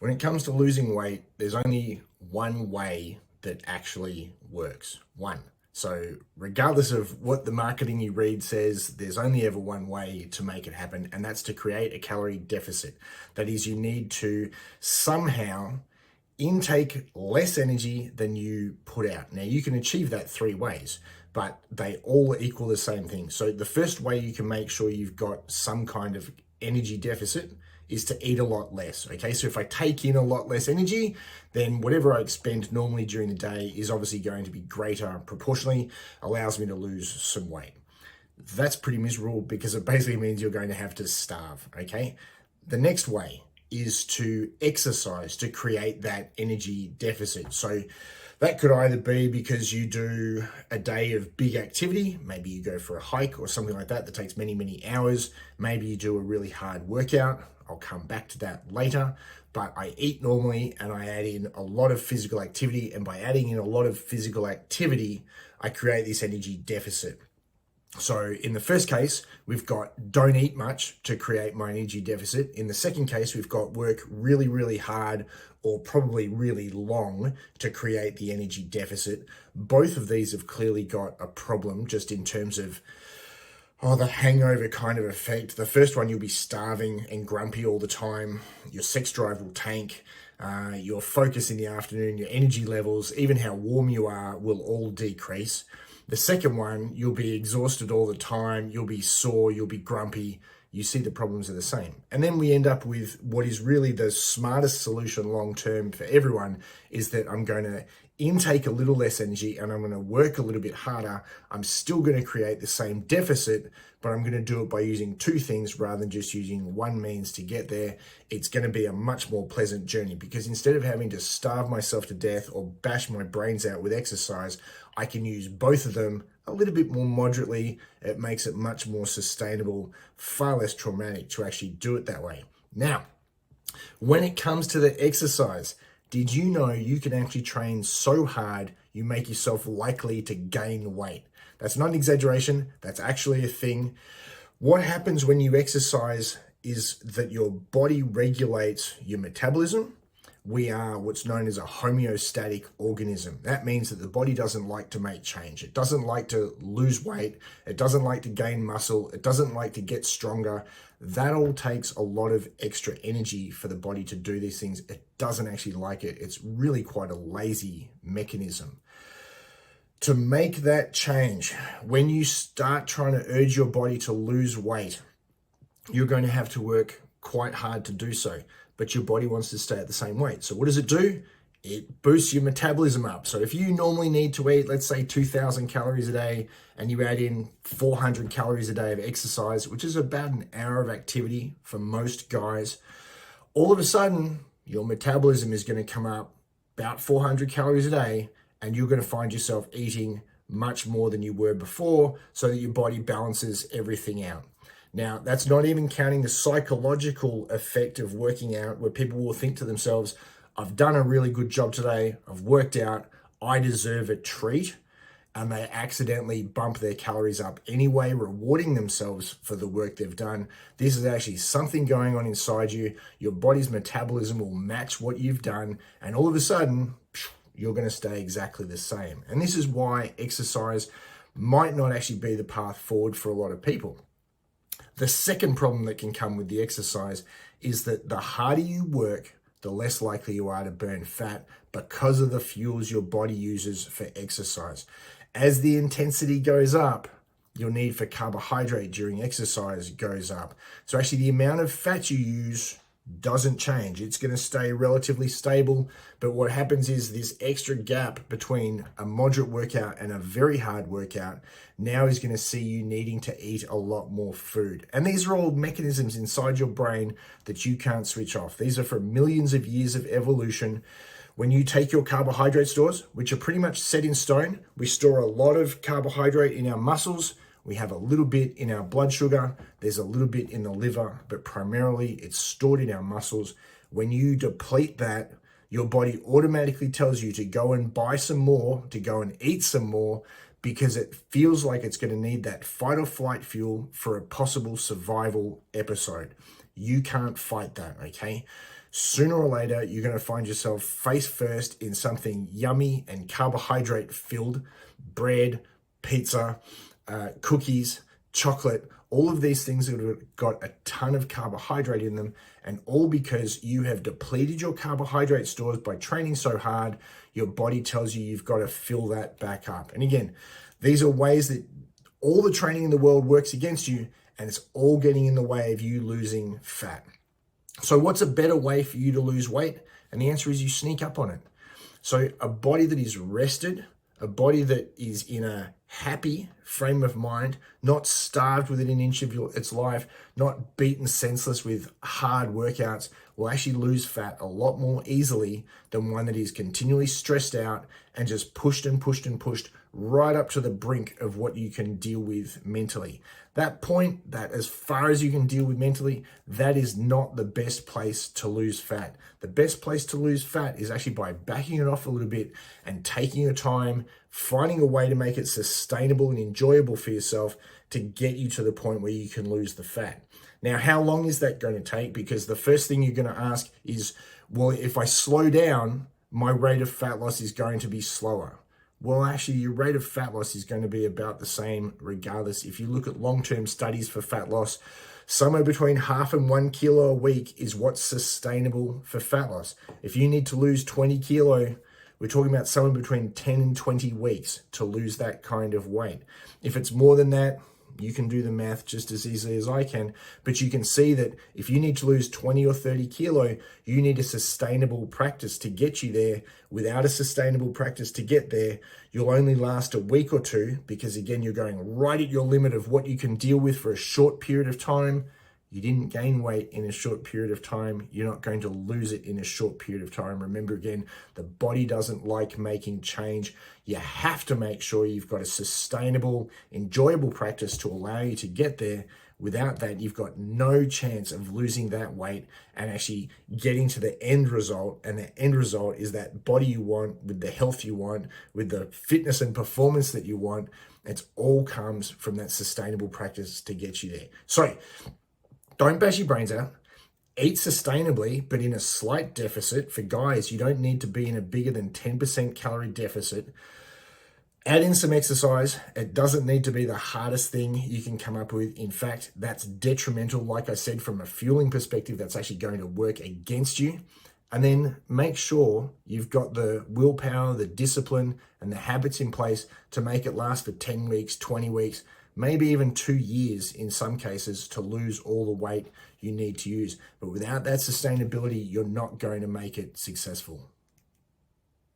When it comes to losing weight, there's only one way that actually works. One. So, regardless of what the marketing you read says, there's only ever one way to make it happen, and that's to create a calorie deficit. That is, you need to somehow intake less energy than you put out. Now, you can achieve that three ways, but they all equal the same thing. So, the first way you can make sure you've got some kind of energy deficit is to eat a lot less. Okay, so if I take in a lot less energy, then whatever I expend normally during the day is obviously going to be greater proportionally, allows me to lose some weight. That's pretty miserable because it basically means you're going to have to starve. Okay, the next way is to exercise to create that energy deficit. So that could either be because you do a day of big activity, maybe you go for a hike or something like that that takes many, many hours. Maybe you do a really hard workout. I'll come back to that later, but I eat normally and I add in a lot of physical activity. And by adding in a lot of physical activity, I create this energy deficit. So in the first case, we've got don't eat much to create my energy deficit. In the second case, we've got work really, really hard or probably really long to create the energy deficit. Both of these have clearly got a problem just in terms of the hangover kind of effect. The first one, you'll be starving and grumpy all the time. Your sex drive will tank. Your focus in the afternoon, your energy levels, even how warm you are will all decrease. The second one, you'll be exhausted all the time. You'll be sore. You'll be grumpy. You see the problems are the same. And then we end up with what is really the smartest solution long-term for everyone is that I'm going to intake a little less energy and I'm going to work a little bit harder. I'm still going to create the same deficit, but I'm going to do it by using two things rather than just using one means to get there. It's going to be a much more pleasant journey because instead of having to starve myself to death or bash my brains out with exercise, I can use both of them a little bit more moderately. It makes it much more sustainable, far less traumatic to actually do it that way. Now, when it comes to the exercise, did you know you can actually train so hard you make yourself likely to gain weight? That's not an exaggeration. That's actually a thing. What happens when you exercise is that your body regulates your metabolism. We are what's known as a homeostatic organism. That means that the body doesn't like to make change. It doesn't like to lose weight. It doesn't like to gain muscle. It doesn't like to get stronger. That all takes a lot of extra energy for the body to do these things. It doesn't actually like it. It's really quite a lazy mechanism. To make that change, when you start trying to urge your body to lose weight, you're going to have to work quite hard to do so, but your body wants to stay at the same weight. So what does it do? It boosts your metabolism up. So if you normally need to eat, let's say 2,000 calories a day, and you add in 400 calories a day of exercise, which is about an hour of activity for most guys, all of a sudden, your metabolism is going to come up about 400 calories a day, and you're going to find yourself eating much more than you were before so that your body balances everything out. Now, that's not even counting the psychological effect of working out, where people will think to themselves, I've done a really good job today, I've worked out, I deserve a treat, and they accidentally bump their calories up anyway, rewarding themselves for the work they've done. This is actually something going on inside you. Your body's metabolism will match what you've done, and all of a sudden, you're going to stay exactly the same. And this is why exercise might not actually be the path forward for a lot of people. The second problem that can come with the exercise is that the harder you work, the less likely you are to burn fat because of the fuels your body uses for exercise. As the intensity goes up, your need for carbohydrate during exercise goes up. So actually the amount of fat you use doesn't change. It's going to stay relatively stable. But what happens is this extra gap between a moderate workout and a very hard workout now is going to see you needing to eat a lot more food. And these are all mechanisms inside your brain that you can't switch off. These are from millions of years of evolution. When you take your carbohydrate stores, which are pretty much set in stone, we store a lot of carbohydrate in our muscles. We have a little bit in our blood sugar. There's a little bit in the liver, but primarily it's stored in our muscles. When you deplete that, your body automatically tells you to go and buy some more, to go and eat some more, because it feels like it's going to need that fight or flight fuel for a possible survival episode. You can't fight that, okay? sooner or later, you're going to find yourself face first in something yummy and carbohydrate filled: bread, pizza, cookies, chocolate. All of these things that have got a ton of carbohydrate in them, and all because you have depleted your carbohydrate stores by training so hard. Your body tells you you've got to fill that back up. And again, these are ways that all the training in the world works against you, and it's all getting in the way of you losing fat. So what's a better way for you to lose weight? And the answer is you sneak up on it. So a body that is rested, a body that is in a happy frame of mind, not starved within an inch of its life, not beaten senseless with hard workouts, will actually lose fat a lot more easily than one that is continually stressed out and just pushed and pushed and pushed right up to the brink of what you can deal with mentally. That point, that as far as you can deal with mentally, that is not the best place to lose fat. The best place to lose fat is actually by backing it off a little bit and taking your time, finding a way to make it sustainable and enjoyable for yourself to get you to the point where you can lose the fat. Now, how long is that going to take? Because the first thing you're going to ask is, well, if I slow down, my rate of fat loss is going to be slower. Well, actually, your rate of fat loss is going to be about the same regardless. If you look at long-term studies for fat loss, somewhere between 0.5 and 1 kilo a week is what's sustainable for fat loss. If you need to lose 20 kilo, we're talking about somewhere between 10 and 20 weeks to lose that kind of weight. If it's more than that, you can do the math just as easily as I can, but you can see that if you need to lose 20 or 30 kilo, you need a sustainable practice to get you there. Without a sustainable practice to get there, you'll only last a week or two, because again, you're going right at your limit of what you can deal with for a short period of time. You didn't gain weight in a short period of time. You're not going to lose it in a short period of time. Remember, again, the body doesn't like making change. You have to make sure you've got a sustainable, enjoyable practice to allow you to get there. Without that, you've got no chance of losing that weight and actually getting to the end result. And the end result is that body you want, with the health you want, with the fitness and performance that you want. It all comes from that sustainable practice to get you there. So don't bash your brains out. Eat sustainably, but in a slight deficit. For guys, you don't need to be in a bigger than 10% calorie deficit. Add in some exercise. It doesn't need to be the hardest thing you can come up with. In fact, that's detrimental. Like I said, from a fueling perspective, that's actually going to work against you. And then make sure you've got the willpower, the discipline, and the habits in place to make it last for 10 weeks, 20 weeks, maybe even 2 years in some cases, to lose all the weight you need to use. But without that sustainability, you're not going to make it successful.